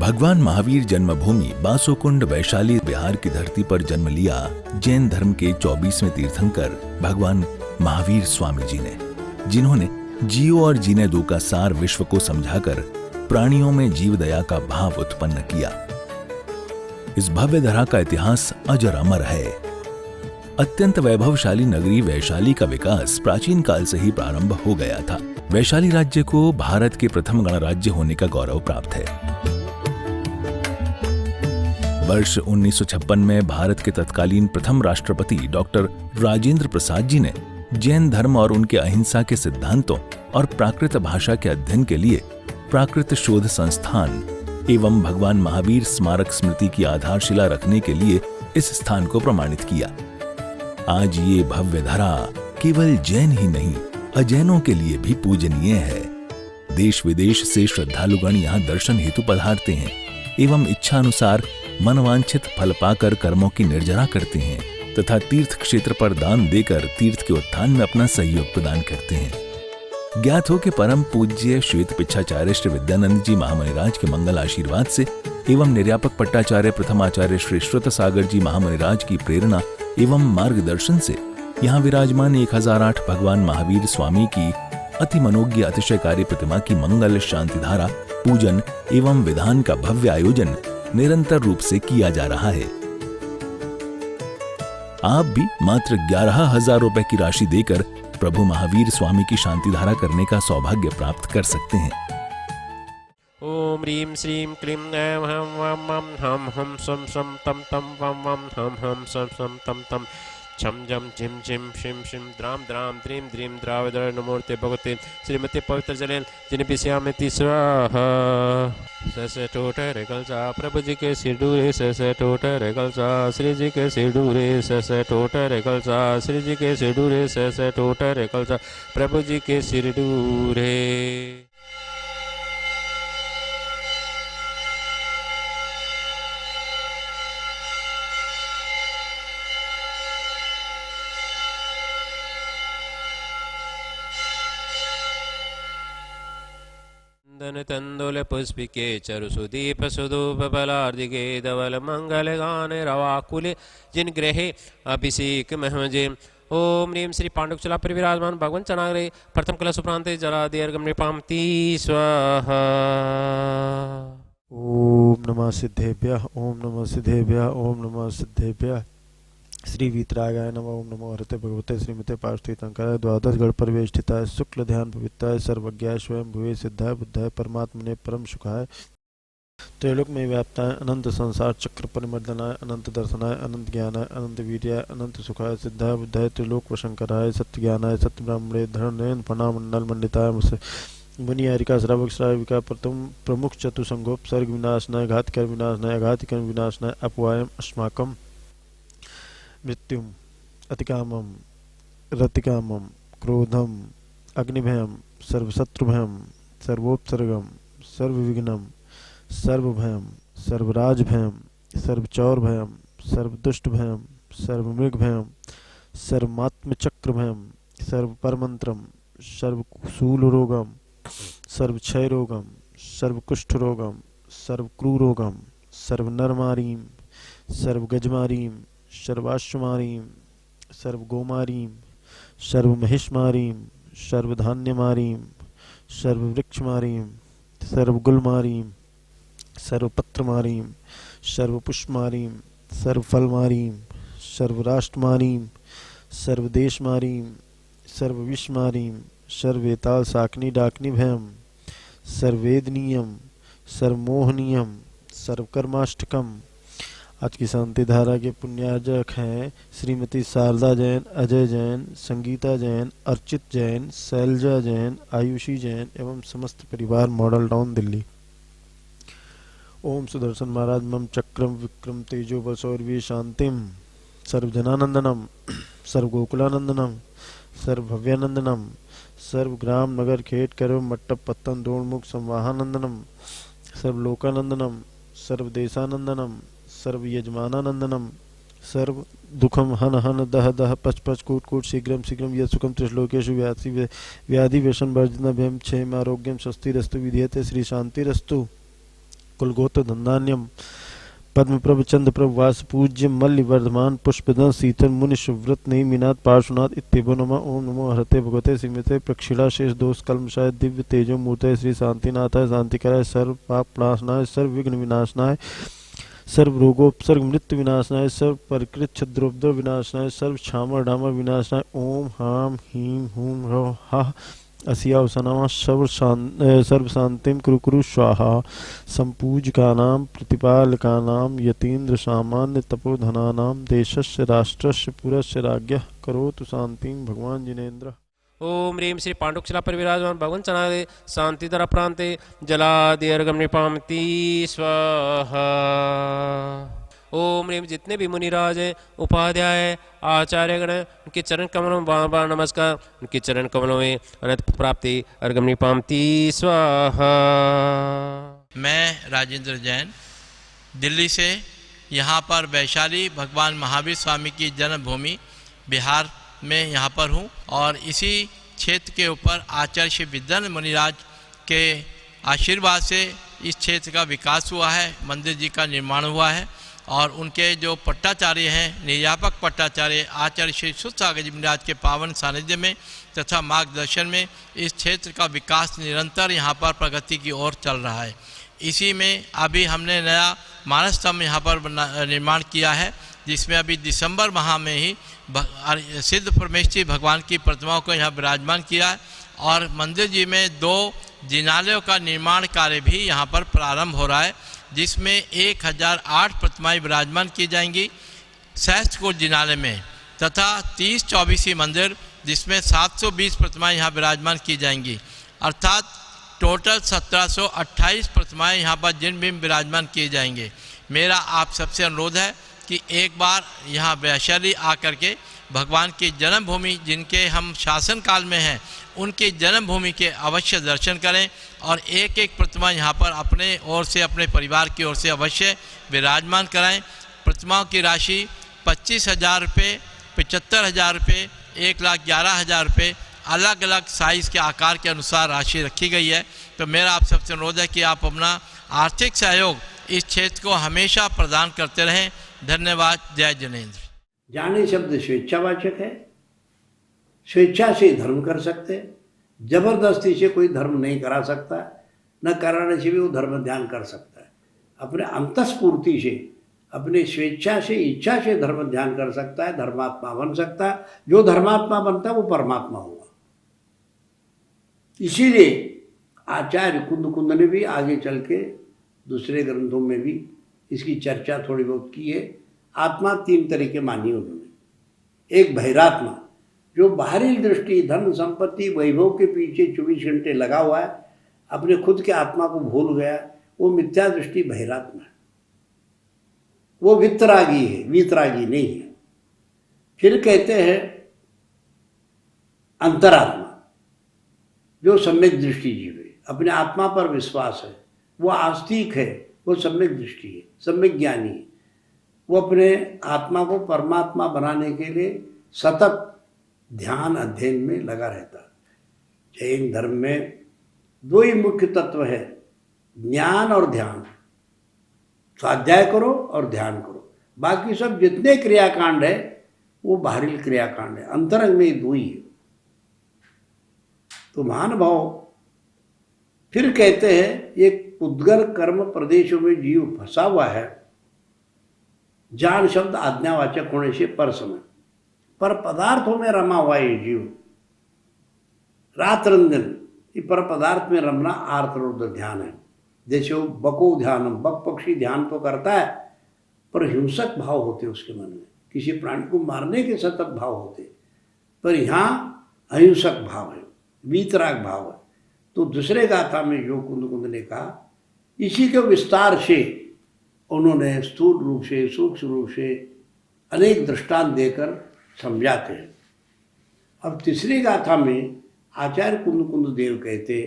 भगवान महावीर जन्मभूमि बासोकुंड वैशाली बिहार की धरती पर जन्म लिया जैन धर्म के 24वें तीर्थंकर भगवान महावीर स्वामी जी ने, जिन्होंने जियो और जीने दो का सार विश्व को समझाकर प्राणियों में जीव दया का भाव उत्पन्न किया। इस भव्य धरा का इतिहास अजर अमर है। अत्यंत वैभवशाली नगरी वैशाली का विकास प्राचीन काल से ही प्रारंभ हो गया था। वैशाली राज्य को भारत के प्रथम गणराज्य होने का गौरव प्राप्त है। वर्ष 1956 में भारत के तत्कालीन प्रथम राष्ट्रपति डॉक्टर राजेंद्र प्रसाद जी ने जैन धर्म और उनके अहिंसा के सिद्धांतों और प्राकृत भाषा के अध्ययन के लिए प्राकृत शोध संस्थान एवं भगवान महावीर स्मारक स्मृति की आधारशिला रखने के लिए इस स्थान को प्रमाणित किया। आज ये भव्य धरा केवल जैन ही नहीं, अजैनों के लिए भी पूजनीय है। देश विदेश से श्रद्धालुगण यहाँ दर्शन हेतु पधारते हैं एवं इच्छा अनुसार मनवांछित फल पाकर कर्मों की निर्जरा करते हैं तथा तीर्थ क्षेत्र पर दान देकर तीर्थ के उत्थान में अपना सहयोग प्रदान करते हैं। ज्ञात हो कि परम पूज्य श्वेत पिच्छाचार्य श्री विद्यानंद जी महामुनिराज के मंगल आशीर्वाद से एवं निर्यापक पट्टाचार्य प्रथमाचार्य श्री श्रुत सागर जी महामुनिराज की प्रेरणा एवं मार्गदर्शन से यहाँ विराजमान 1008 भगवान महावीर स्वामी की अति मनोज्ञ अतिशयकारी प्रतिमा की मंगल शांति धारा पूजन एवं विधान का भव्य आयोजन निरंतर रूप से किया जा रहा है। आप भी मात्र 11,000 रुपए की राशि देकर प्रभु महावीर स्वामी की शांति धारा करने का सौभाग्य प्राप्त कर सकते हैं। ओम ह्रीं श्रीं क्लीं ऐं हम वम मम हम हम सम सम तम तम वम वम हम सम सम तम तम छम जम झिम झिम शिम शिम द्राम द्राम द्रीं द्रीं द्रावदर नमोर्ते भगवते श्रीमते पवित्र जलेन जिन पिस्यामिति स्वाहा। ससे टोटे रेगलसा प्रभु जी के सिर डूरे, ससे टोटे रेगलसा श्री जी के सिर डूरे, ससे टोटे रेगलसा श्री जी के सिर डूरे, ससे टोटे रेगलसा प्रभु जी के सिर डूरे। तंदुल पुष्पिके चरु सुदीप सुधूप बलार्दिके धवल मंगल गान रवाकुले जिन ग्रहे अभिषेक महजे। ओम ह्रीं श्री पांडुचला पर विराजमान भगवान चनाग्रे प्रथम कला सुप्रांते जला दीर्घम नृपामति स्वाहा। ओम नमः सिद्धेभ्यः, ओम नमः सिद्धेभ्यः, ओम नमः सिद्धेभ्यः। श्री वीतरागाय नमः। ओम नमो हरते भगवते श्रीमते पार्श्वतीर्थंकराय द्वादश गण परिवेष्टिताय शुक्ल ध्यान पवित्राय सर्वज्ञाय स्वयं भुवे सिद्धाय बुद्धाय परमात्मने परम सुखाय त्रैलोक में व्याप्ताय अनंत संसार चक्र परिमर्दनाय अनंत दर्शनाय अनंत ज्ञानाय अनंत वीर्याय अनंत सुखाय सिद्धाय बुद्धाय त्रिलोक वशंकराय सत्य ज्ञानाय सत्य ब्राह्मणे धरण फणामंडल मंडिताय मुनि हरिका श्रावक श्राविका प्रथम प्रमुख चतुसंगोपसर्ग विनाशनाय घातकर विनाशनाय अघातिकर विनाशनाय अपवायम अस्माकम मृत्युम अतिकामम रतिकामम क्रोधम अग्निभयम सर्वशत्रुभयम सर्वोपसर्गम सर्वविघ्नम सर्वभयम सर्वराजभयम सर्वचौरभयम सर्वदुष्टभयम सर्वमृगभयम सर्वमात्मचक्रभयम सर्वपरमंत्रम सर्वशूलरोगम सर्वक्षयरोगम सर्वकुष्ठरोगम सर्वक्रूरोगम सर्वनरमारीम सर्वगजमारीम सर्वाश्वमारीं सर्वगोमारीं सर्वमहिषमारीं सर्वधान्यमारीं सर्ववृक्षमारीं सर्वगुलमारीं सर्वपत्रमारीं सर्वपुष्पमारीं सर्वफलमारीं सर्वराष्ट्रमारीं सर्वदेशमारीं सर्वविषमारीं सर्वेताल साकनी डाकनी भयम सर्ववेदनीयम सर्वमोहनीयम सर्वकर्माष्टकम। आज की शांति धारा के पुण्यार्जक हैं श्रीमती शारदा जैन, अजय जैन, संगीता जैन, अर्चित जैन, शैलजा जैन, आयुषी जैन एवं समस्त परिवार मॉडल टाउन दिल्ली। ओम सुदर्शन महाराज मम चक्रम विक्रम तेजो बसौरवी शांतिम सर्वजनानंदनम सर्वगोकुलानंदनम सर्वभव्यानंदनम सर्वग्राम नगर खेट करव मट्टप पत्तन दोणमुख संवाहानंदनम सर्वलोकानंदनम सर्वदेशानंदनम सर्व यजमानानंदनम सर्व दुखम हन हन दह दह पच पच कूट कूट शीघ्रम शीघ्रम यह सुखम त्रिश्लोकेशु व्याधि व्यसन वर्जना भयम क्षेम आरोग्यम स्वस्तिरस्तु विधीयते श्री शांतिरस्तु। कुलगोत्र धन्धान्यम पद्मप्रभ चंद्रप्रभ वास पूज्य मल्ल वर्धमान पुष्पदन शीतल मुनि सुव्रत नहीं मीनाथ पार्श्वनाथ इत्येवो नमः। ओम नमो हरते भगवते श्रीमते प्रक्षिणा शेष दोष कल्मषाय दिव्य तेजो मूर्तये श्री शांतिनाथाय शांतिकराय सर्व पाप प्रणाशनाय सर्व विघ्न विनाशनाय सर्व रोगोपसर्ग मृत्यु विनाशनाय सर्व परिकृत छद्रोपद्रव विनाशनाय सर्व क्षामर डामर विनाशनाय ओम हाम हीम हूम रो हा असिया उसनामा सर्व शांतिम कुरु कुरु स्वाहा। संपूजकानां प्रतिपालकानां यतीन्द्र सामान्य तपोधनानां देशस्य राष्ट्रस्य पुरस्य राज्ञः करोतु शांतिं भगवान जिनेन्द्र। ओम ह्रीं श्री पांडुक्षला पर विराजमान भगवान चनादे शांतिधरा प्रांते जलादि अर्घम निपामति स्वाहा। ओम ह्रीं जितने भी मुनिराज हैं, उपाध्याय आचार्यगण, उनके चरण कमलों में बार बार नमस्कार। उनके चरण कमलों में अनंत प्राप्ति अर्घम निपामति स्वाहा। मैं राजेंद्र जैन दिल्ली से यहाँ पर वैशाली भगवान महावीर स्वामी की जन्मभूमि बिहार में यहाँ पर हूँ और इसी क्षेत्र के ऊपर आचार्य श्री विद्यानंद मुनिराज के आशीर्वाद से इस क्षेत्र का विकास हुआ है, मंदिर जी का निर्माण हुआ है और उनके जो पट्टाचार्य हैं, निर्यापक पट्टाचार्य आचार्य श्री सुसागर जी मुनिराज के पावन सानिध्य में तथा मार्गदर्शन में इस क्षेत्र का विकास निरंतर यहाँ पर प्रगति की ओर चल रहा है। इसी में अभी हमने नया मानस स्तंभ यहाँ पर निर्माण किया है, जिसमें अभी दिसंबर माह में ही सिद्ध परमेश्वरी भगवान की प्रतिमाओं को यहाँ विराजमान किया है और मंदिर जी में 2 जिनालयों का निर्माण कार्य भी यहाँ पर प्रारंभ हो रहा है, जिसमें 1008 प्रतिमाएं विराजमान की जाएंगी सहस्त्रकूट जिनालय में तथा 30-24 मंदिर जिसमें 720 प्रतिमाएं यहाँ विराजमान की जाएंगी, अर्थात टोटल 1728 प्रतिमाएं यहाँ पर जिन भी विराजमान किए जाएंगे। मेरा आप सबसे अनुरोध है कि एक बार यहाँ वैशाली आकर के भगवान की जन्मभूमि जिनके हम शासन काल में हैं उनकी जन्मभूमि के अवश्य दर्शन करें और एक एक प्रतिमा यहाँ पर अपने ओर से अपने परिवार की ओर से अवश्य विराजमान कराएं। प्रतिमाओं की राशि 25,000 रुपये, 75,000 रुपये, 1,11,000 रुपये अलग अलग साइज़ के आकार के अनुसार राशि रखी गई है। तो मेरा आप सबसे अनुरोध है कि आप अपना आर्थिक सहयोग इस क्षेत्र को हमेशा प्रदान करते रहें। धन्यवाद। जय जिनेन्द्र। जाने शब्द स्वेच्छावाचक है, स्वेच्छा से धर्म कर सकते हैं, जबरदस्ती से कोई धर्म नहीं करा सकता, न कराने से भी वो धर्म ध्यान कर सकता है। अपने अंतस्फूर्ति से, अपने स्वेच्छा से, इच्छा से धर्म ध्यान कर सकता है, धर्मात्मा बन सकता है। जो धर्मात्मा बनता है वो परमात्मा होगा। इसीलिए आचार्य कुंद ने भी आगे चल के दूसरे ग्रंथों में भी इसकी चर्चा थोड़ी बहुत की है। आत्मा 3 तरह के मानी उन्होंने। एक बहिरात्मा जो बाहरी दृष्टि, धन संपत्ति, वैभव के पीछे 24 घंटे लगा हुआ है, अपने खुद के आत्मा को भूल गया, वो मिथ्या दृष्टि बहिरात्मा है। वो वितरागी है, वीतरागी नहीं है। फिर कहते हैं अंतरात्मा जो सम्यक दृष्टि जीव है, अपने आत्मा पर विश्वास है, वो आस्तिक है, वो सम्यक दृष्टि है, सम्यक ज्ञानी है। वो अपने आत्मा को परमात्मा बनाने के लिए सतत ध्यान अध्ययन में लगा रहता है। जैन धर्म में 2 ही मुख्य तत्व है, ज्ञान और ध्यान। स्वाध्याय करो और ध्यान करो, बाकी सब जितने क्रियाकांड है वो बाहरी क्रियाकांड है, अंतरंग में 2 ही है। तो महानुभाव फिर कहते हैं एक उद्गर कर्म प्रदेशों में जीव फंसा हुआ है। जान शब्द आज्ञावाचक होने से पर समय, पर पदार्थों में रमा हुआ ये जीव। रात रंजन ये पर पदार्थ में रमना आर्तरुद्र ध्यान है। जैसे वो बको ध्यानम, बक पक्षी ध्यान तो करता है पर हिंसक भाव होते उसके मन में, किसी प्राणी को मारने के सतत भाव होते, पर यहाँ अहिंसक भाव है, वीतराग भाव है। तो दूसरे गाथा में जो कुंद ने कहा, इसी के विस्तार से उन्होंने स्थूल रूप से, सूक्ष्म रूप से अनेक दृष्टांत देकर समझाते हैं। अब तीसरी गाथा में आचार्य कुंद देव कहते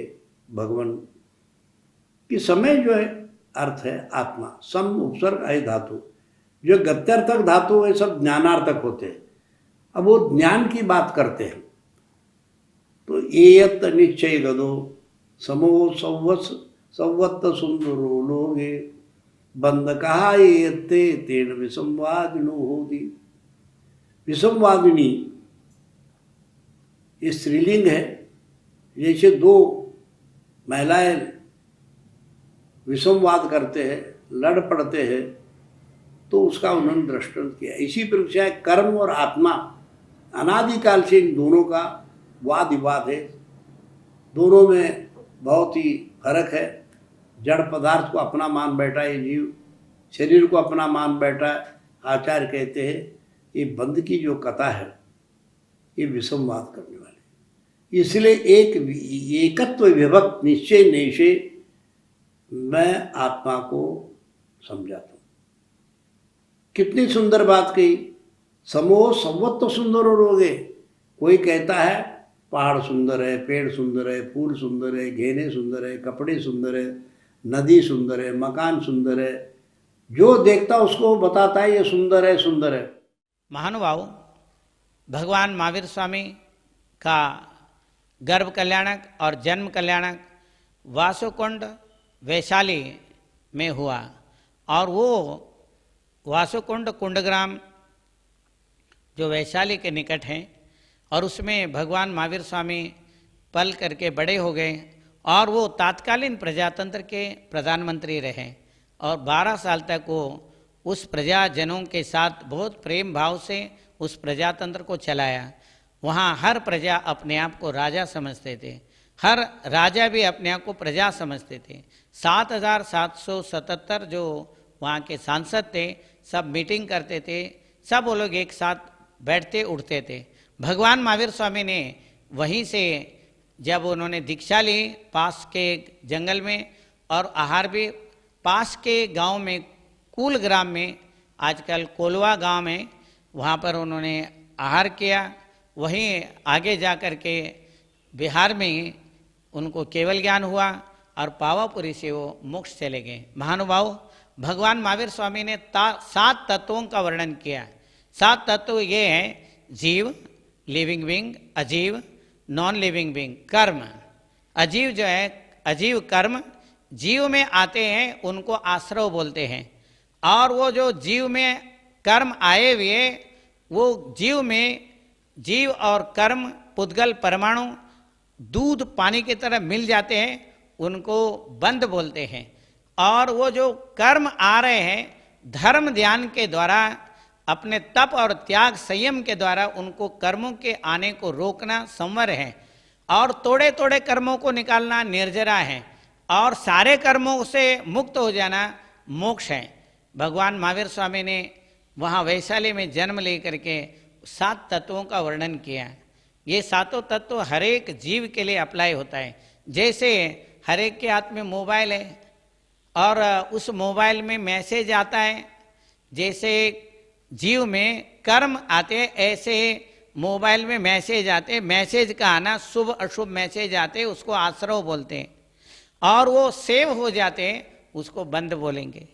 भगवान कि समय जो है अर्थ है आत्मा, सम उपसर्ग अय धातु, जो गत्यर्थक धातु है सब ज्ञानार्थक होते हैं। अब वो ज्ञान की बात करते हैं तो एयत निश्चय गदो समो सौवस संवत्त सुंदरो लोगे बंद कहा ये ते तेन विसंवादिनो होती। विसंवादिनी ये स्त्रीलिंग है। जैसे दो महिलाएं विसंवाद करते हैं, लड़ पड़ते हैं, तो उसका उन्होंने दृष्टांत किया। इसी प्रकार कर्म और आत्मा अनादिकाल से इन दोनों का वाद विवाद है। दोनों में बहुत ही फर्क है। जड़ पदार्थ को अपना मान बैठा है जीव, शरीर को अपना मान बैठा है। आचार्य कहते हैं ये बंध की जो कथा है ये विसंवाद करने वाली। इसलिए एकत्व विभक्त निश्चय निश्चय मैं आत्मा को समझाता हूँ। कितनी सुंदर बात कही। समोह संवत्त सुंदर रोगे। कोई कहता है पहाड़ सुंदर है, पेड़ सुंदर है, फूल सुंदर है, घेने सुंदर है, कपड़े सुंदर है, नदी सुंदर है, मकान सुंदर है। जो देखता उसको बताता है ये सुंदर है, सुंदर है। महानुभाव, भगवान महावीर स्वामी का गर्भ कल्याणक और जन्म कल्याणक वासुकुंड वैशाली में हुआ और वो वासुकुंड कुंडग्राम जो वैशाली के निकट हैं और उसमें भगवान महावीर स्वामी पल करके बड़े हो गए और वो तात्कालीन प्रजातंत्र के प्रधानमंत्री रहे और 12 साल तक वो उस प्रजाजनों के साथ बहुत प्रेम भाव से उस प्रजातंत्र को चलाया। वहाँ हर प्रजा अपने आप को राजा समझते थे, हर राजा भी अपने आप को प्रजा समझते थे। 7,777 जो वहाँ के सांसद थे सब मीटिंग करते थे, सब वो लोग एक साथ बैठते उठते थे। भगवान महावीर स्वामी ने वहीं से जब उन्होंने दीक्षा ली पास के जंगल में और आहार भी पास के गांव में कुल ग्राम में, आजकल कोलवा गांव में, वहाँ पर उन्होंने आहार किया। वहीं आगे जा कर के बिहार में उनको केवल ज्ञान हुआ और पावापुरी से वो मोक्ष चले गए। महानुभाव, भगवान महावीर स्वामी ने 7 तत्वों का वर्णन किया। 7 तत्व ये हैं: जीव, लिविंग बीइंग, अजीव, नॉन लिविंग बीइंग, कर्म। अजीव जो है, अजीव कर्म जीव में आते हैं उनको आश्रव बोलते हैं। और वो जो जीव में कर्म आए हुए वो जीव में जीव और कर्म पुद्गल परमाणु दूध पानी की तरह मिल जाते हैं, उनको बंध बोलते हैं। और वो जो कर्म आ रहे हैं धर्म ध्यान के द्वारा, अपने तप और त्याग संयम के द्वारा उनको कर्मों के आने को रोकना संवर है और तोड़े तोड़े कर्मों को निकालना निर्जरा है और सारे कर्मों से मुक्त हो जाना मोक्ष है। भगवान महावीर स्वामी ने वहाँ वैशाली में जन्म लेकर के 7 तत्वों का वर्णन किया। ये 7 तत्व हर एक जीव के लिए अप्लाई होता है। जैसे हर एक के हाथ में मोबाइल है और उस मोबाइल में मैसेज आता है, जैसे जीव में कर्म आते हैं ऐसे मोबाइल में मैसेज आते हैं। मैसेज का आना, शुभ अशुभ मैसेज आते हैं, उसको आश्रव बोलते हैं। और वो सेव हो जाते हैं, उसको बंद बोलेंगे।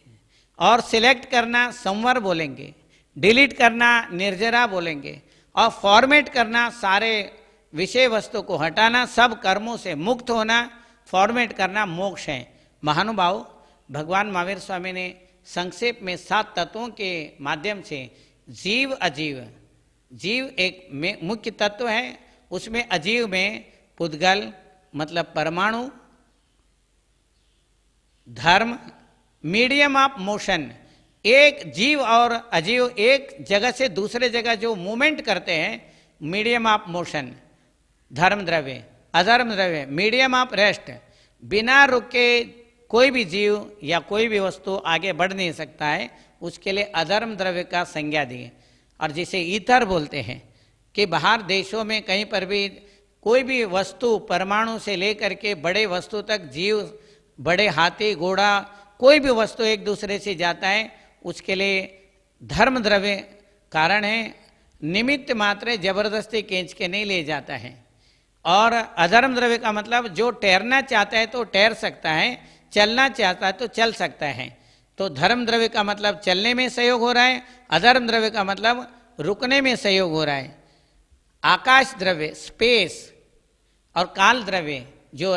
और सिलेक्ट करना संवर बोलेंगे, डिलीट करना निर्जरा बोलेंगे और फॉर्मेट करना सारे विषय वस्तु को हटाना, सब कर्मों से मुक्त होना, फॉर्मेट करना मोक्ष है। महानुभाव, भगवान महावीर स्वामी ने संक्षेप में 7 तत्वों के माध्यम से जीव अजीव, जीव एक मुख्य तत्व है, उसमें अजीव में पुद्गल मतलब परमाणु, धर्म, मीडियम ऑफ मोशन, एक जीव और अजीव एक जगह से दूसरे जगह जो मूवमेंट करते हैं, मीडियम ऑफ मोशन, धर्म द्रव्य, अधर्म द्रव्य, मीडियम ऑफ रेस्ट। बिना रुके कोई भी जीव या कोई भी वस्तु आगे बढ़ नहीं सकता है, उसके लिए अधर्म द्रव्य का संज्ञा दी। और जिसे ईथर बोलते हैं कि बाहर देशों में कहीं पर भी कोई भी वस्तु परमाणु से लेकर के बड़े वस्तु तक जीव, बड़े हाथी घोड़ा, कोई भी वस्तु एक दूसरे से जाता है, उसके लिए धर्म द्रव्य कारण है। निमित्त मात्र जबरदस्ती खींच के नहीं ले जाता है। और अधर्म द्रव्य का मतलब जो तैरना चाहता है तो तैर सकता है, चलना चाहता है तो चल सकता है। तो धर्म द्रव्य का मतलब चलने में सहयोग हो रहा है, अधर्म द्रव्य का मतलब रुकने में सहयोग हो रहा है। आकाश द्रव्य स्पेस और काल द्रव्य जो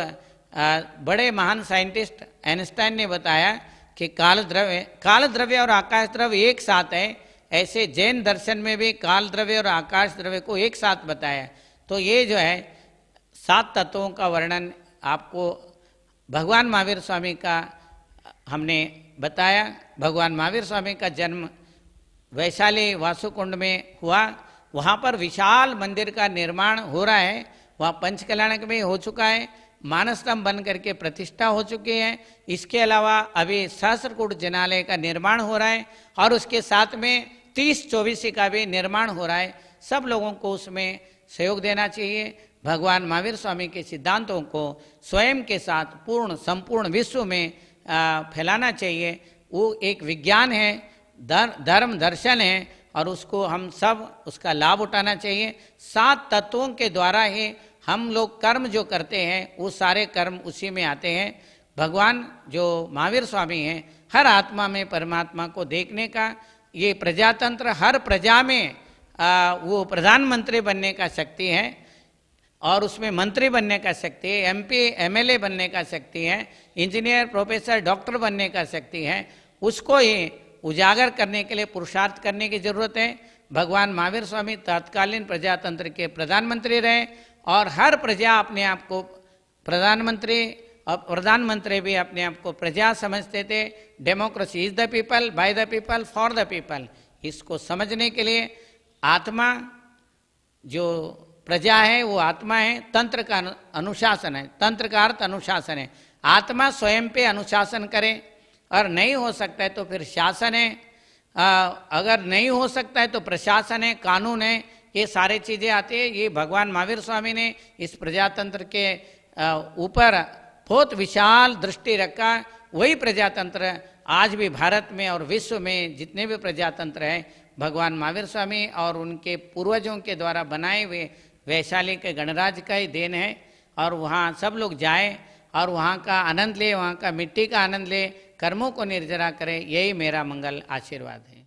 बड़े महान साइंटिस्ट आइंस्टाइन ने बताया कि काल द्रव्य और आकाश द्रव्य एक साथ है, ऐसे जैन दर्शन में भी काल द्रव्य और आकाश द्रव्य को एक साथ बताया। तो ये जो है 7 तत्वों का वर्णन आपको भगवान महावीर स्वामी का हमने बताया। भगवान महावीर स्वामी का जन्म वैशाली वासुकुंड में हुआ। वहाँ पर विशाल मंदिर का निर्माण हो रहा है। वहाँ पंचकल्याणक में हो चुका है, मानसतम बन करके प्रतिष्ठा हो चुकी है। इसके अलावा अभी सहस्त्रकूट जिनालय का निर्माण हो रहा है और उसके साथ में 30-24 का भी निर्माण हो रहा है। सब लोगों को उसमें सहयोग देना चाहिए। भगवान महावीर स्वामी के सिद्धांतों को स्वयं के साथ पूर्ण संपूर्ण विश्व में फैलाना चाहिए। वो एक विज्ञान है, धर्म दर्शन है और उसको हम सब उसका लाभ उठाना चाहिए। 7 तत्वों के द्वारा ही हम लोग कर्म जो करते हैं वो सारे कर्म उसी में आते हैं। भगवान जो महावीर स्वामी हैं, हर आत्मा में परमात्मा को देखने का ये प्रजातंत्र, हर प्रजा में वो प्रधानमंत्री बनने का शक्ति है और उसमें मंत्री बनने का शक्ति है, MP MLA बनने का शक्ति है, इंजीनियर प्रोफेसर डॉक्टर बनने का शक्ति है। उसको ही उजागर करने के लिए पुरुषार्थ करने की जरूरत है। भगवान महावीर स्वामी तत्कालीन प्रजातंत्र के प्रधानमंत्री रहे और हर प्रजा अपने आप को प्रधानमंत्री और प्रधानमंत्री भी अपने आप को प्रजा समझते थे। Democracy is the people, by the people, for the people. इसको समझने के लिए आत्मा जो प्रजा है वो आत्मा है, तंत्र का अनुशासन है। तंत्र का अर्थ अनुशासन है। आत्मा स्वयं पे अनुशासन करे और नहीं हो सकता है तो फिर शासन है, अगर नहीं हो सकता है तो प्रशासन है, कानून है। ये सारी चीज़ें आती है। ये भगवान महावीर स्वामी ने इस प्रजातंत्र के ऊपर बहुत विशाल दृष्टि रखा। वही प्रजातंत्र आज भी भारत में और विश्व में जितने भी प्रजातंत्र हैं भगवान महावीर स्वामी और उनके पूर्वजों के द्वारा बनाए हुए वैशाली के गणराज्य का ही देन है। और वहाँ सब लोग जाएं और वहाँ का आनंद ले, वहाँ का मिट्टी का आनंद ले, कर्मों को निर्जरा करें। यही मेरा मंगल आशीर्वाद है।